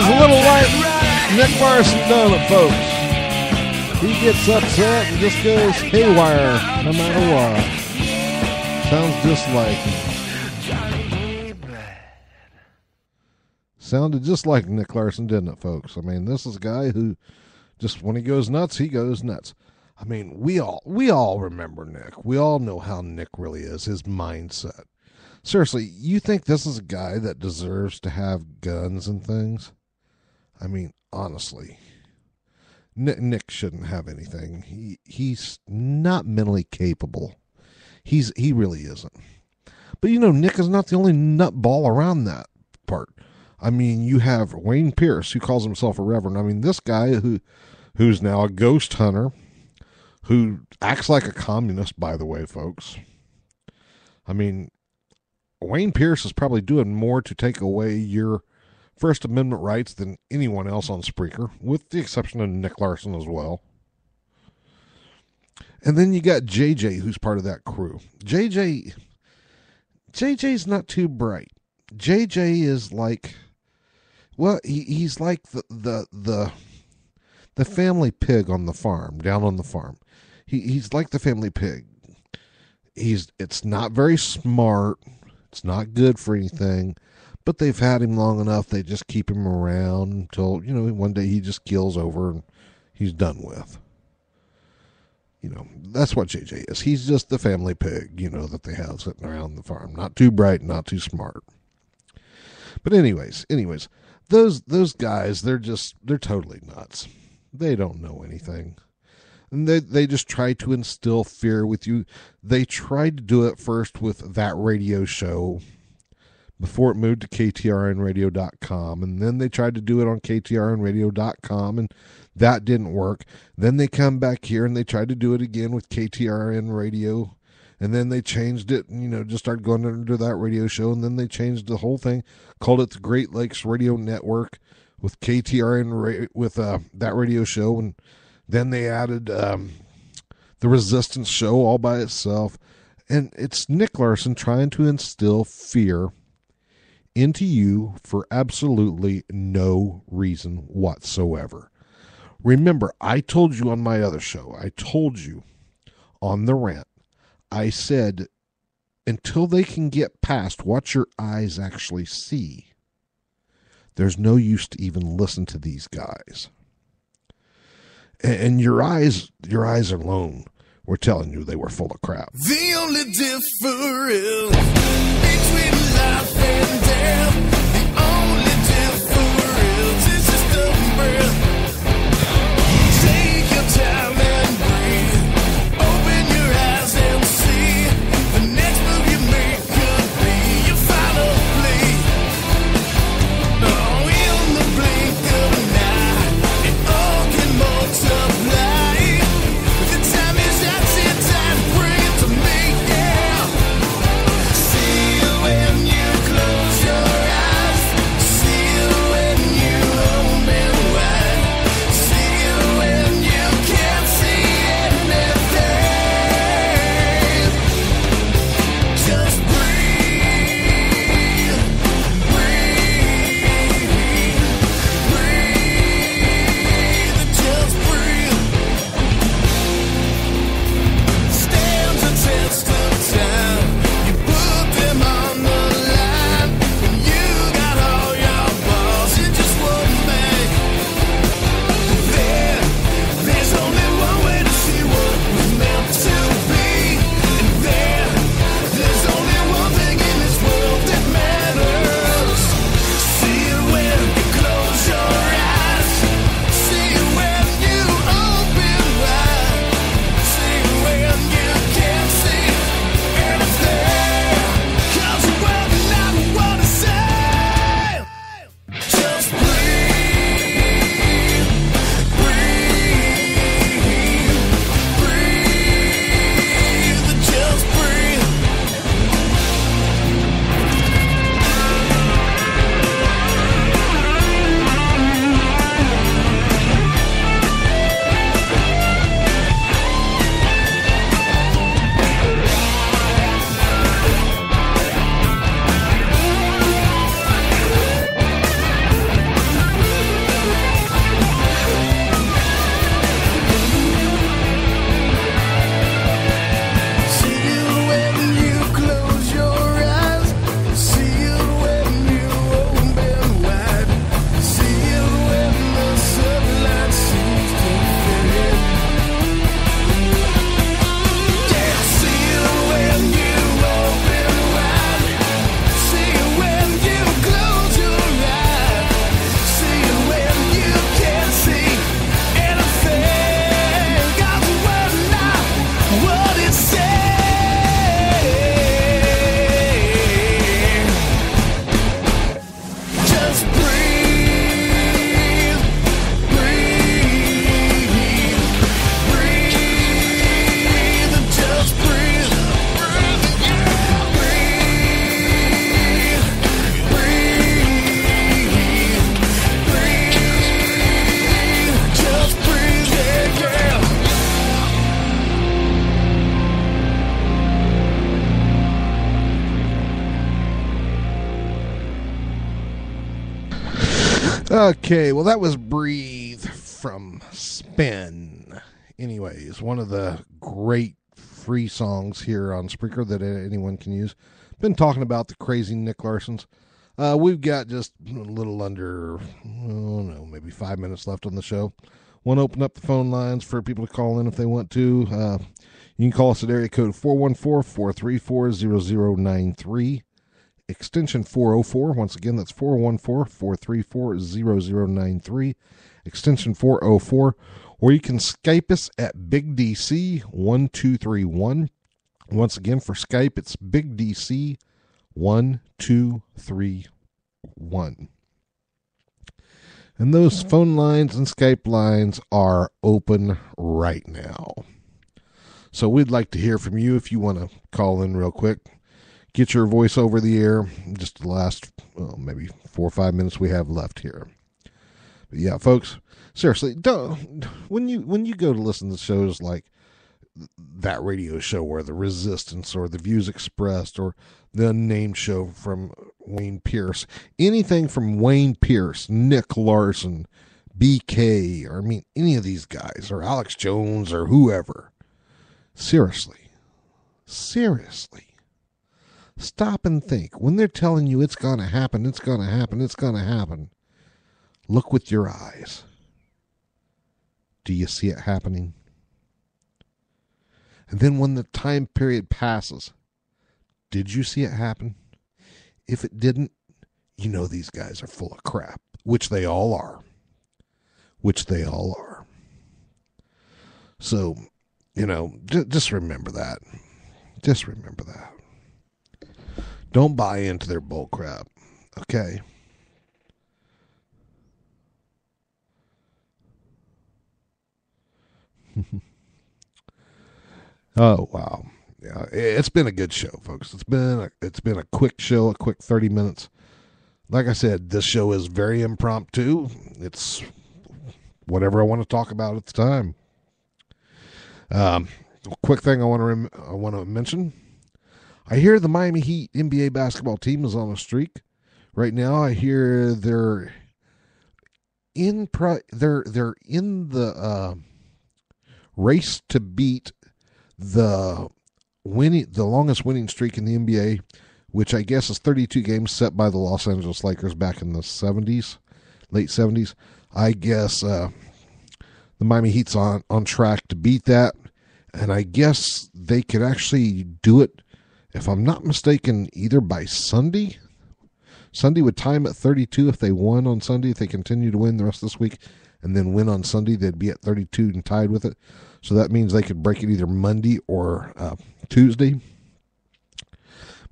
sounds a little like Nick Larson doing it, folks. He gets upset and just goes haywire no matter what. Sounds just like him. Sounded just like Nick Larson, didn't it, folks? I mean, this is a guy who just, when he goes nuts, he goes nuts. I mean, we all remember Nick. We all know how Nick really is, his mindset. Seriously, you think this is a guy that deserves to have guns and things? I mean, honestly, Nick shouldn't have anything. He's not mentally capable. He really isn't. But, you know, Nick is not the only nutball around that part. I mean, you have Wayne Perce, who calls himself a reverend. I mean, this guy who's now a ghost hunter, who acts like a communist, by the way, folks. I mean, Wayne Perce is probably doing more to take away your First Amendment rights than anyone else on Spreaker, with the exception of Nick Larson as well. And then you got JJ, who's part of that crew. JJ's not too bright. JJ is like, well, he's like the family pig on the farm, down on the farm. He's like the family pig. It's not very smart. It's not good for anything. But they've had him long enough, they just keep him around until, you know, one day he just keels over and he's done with. You know, that's what JJ is. He's just the family pig, you know, that they have sitting around the farm. Not too bright, not too smart. But anyways, those guys, they're totally nuts. They don't know anything. And they just try to instill fear with you. They tried to do it first with that radio show before it moved to KTRNradio.com. And then they tried to do it on KTRNradio.com, and that didn't work. Then they come back here and they tried to do it again with KTRN Radio. And then they changed it and, you know, just started going under that radio show. And then they changed the whole thing, called it the Great Lakes Radio Network with KTRN, with that radio show. And then they added the Resistance show all by itself. And it's Nick Larson trying to instill fear into you for absolutely no reason whatsoever. Remember, I told you on my other show, I told you on The Rant, I said, until they can get past what your eyes actually see, there's no use to even listen to these guys. And your eyes alone were telling you they were full of crap. The only difference between life and death, the only difference is just a breath. Take your time and breathe. Open your eyes and see. The next move you make could be your final plea. Oh, in the blink of an eye, it all can multiply. The time is out, sit tight, bring it to me, yeah. See you when you close your eyes. Okay, well, that was Breathe from Spin. Anyways, one of the great free songs here on Spreaker that anyone can use. Been talking about the crazy Nick Larsons. We've got just a little under, maybe 5 minutes left on the show. Want to open up the phone lines for people to call in if they want to. You can call us at area code 414-434-0093, extension 404. Once again, that's 414-434-0093, extension 404. Or you can Skype us at BigDC1231. Once again, for Skype, it's BigDC1231. And those phone lines and Skype lines are open right now. So we'd like to hear from you if you want to call in real quick. Get your voice over the air. Just the last, maybe 4 or 5 minutes we have left here. But yeah, folks, seriously, when you go to listen to shows like that radio show or The Resistance or The Views Expressed or the Unnamed Show from Wayne Perce, anything from Wayne Perce, Nick Larson, BK, or any of these guys, or Alex Jones or whoever, seriously, stop and think. When they're telling you it's going to happen, it's going to happen, it's going to happen, look with your eyes. Do you see it happening? And then when the time period passes, did you see it happen? If it didn't, you know these guys are full of crap, which they all are. So, just remember that. Just remember that. Don't buy into their bull crap, okay? Oh, wow. Yeah, it's been a good show, folks. It's been a quick show, a quick 30 minutes. Like I said, this show is very impromptu. It's whatever I want to talk about at the time. Quick thing I want to mention. I hear the Miami Heat NBA basketball team is on a streak right now. I hear they're in the race to beat the longest winning streak in the NBA, which I guess is 32 games set by the Los Angeles Lakers back in the 70s, late 70s. I guess the Miami Heat's on track to beat that, and I guess they could actually do it, if I'm not mistaken, either by Sunday. Sunday would time at 32 if they won on Sunday. If they continue to win the rest of this week and then win on Sunday, they'd be at 32 and tied with it. So that means they could break it either Monday or Tuesday.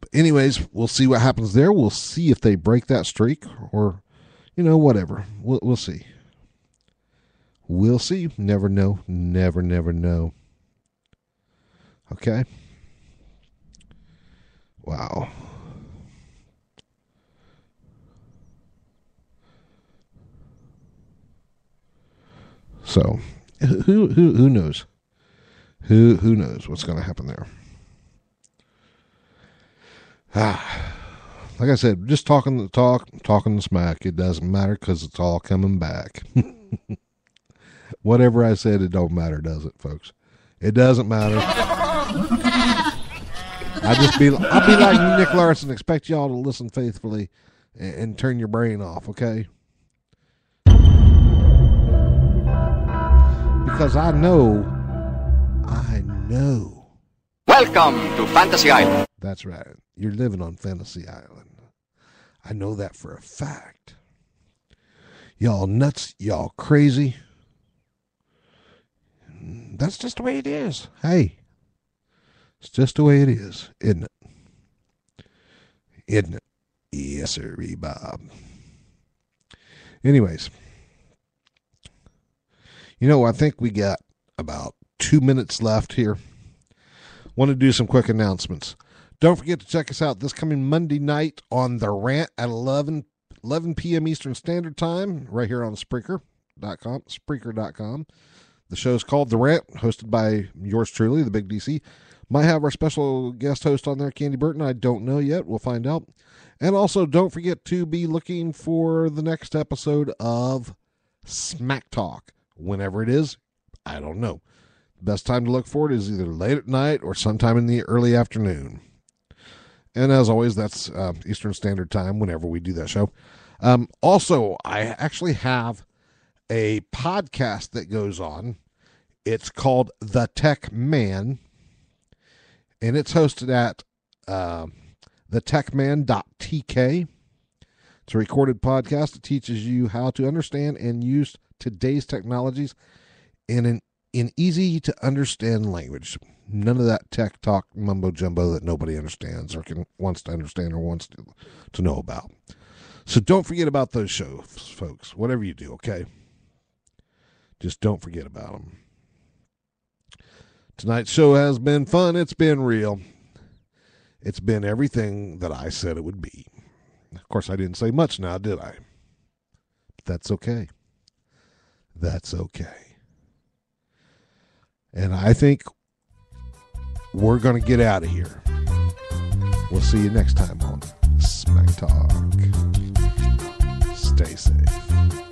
But anyways, we'll see what happens there. We'll see if they break that streak or, whatever. We'll see. We'll see. Never know. Never know. Okay. Wow. So, who knows? Who knows what's going to happen there? Like I said, just talking the smack. It doesn't matter because it's all coming back. Whatever I said, it don't matter, does it, folks? It doesn't matter. I'll be like Nick Larson, expect y'all to listen faithfully and turn your brain off, okay? Because I know. Welcome to Fantasy Island. That's right. You're living on Fantasy Island. I know that for a fact. Y'all nuts, y'all crazy. That's just the way it is. Hey. It's just the way it is, isn't it? Isn't it? Yes, sir, Bob. Anyways. I think we got about 2 minutes left here. Want to do some quick announcements. Don't forget to check us out this coming Monday night on The Rant at 11 p.m. Eastern Standard Time, right here on Spreaker.com. The show's called The Rant, hosted by yours truly, the Big DC. Might have our special guest host on there, Candy Burton. I don't know yet. We'll find out. And also, don't forget to be looking for the next episode of Smack Talk. Whenever it is, I don't know. Best time to look for it is either late at night or sometime in the early afternoon. And as always, that's Eastern Standard Time whenever we do that show. Also, I actually have a podcast that goes on. It's called The Tech Man, and it's hosted at thetechman.tk. It's a recorded podcast that teaches you how to understand and use today's technologies in easy to understand language. None of that tech talk mumbo jumbo that nobody understands or wants to understand or wants to know about. So don't forget about those shows, folks. Whatever you do, okay? Just don't forget about them. Tonight's show has been fun. It's been real. It's been everything that I said it would be. Of course, I didn't say much now, did I? But that's okay. That's okay. And I think we're going to get out of here. We'll see you next time on Smack Talk. Stay safe.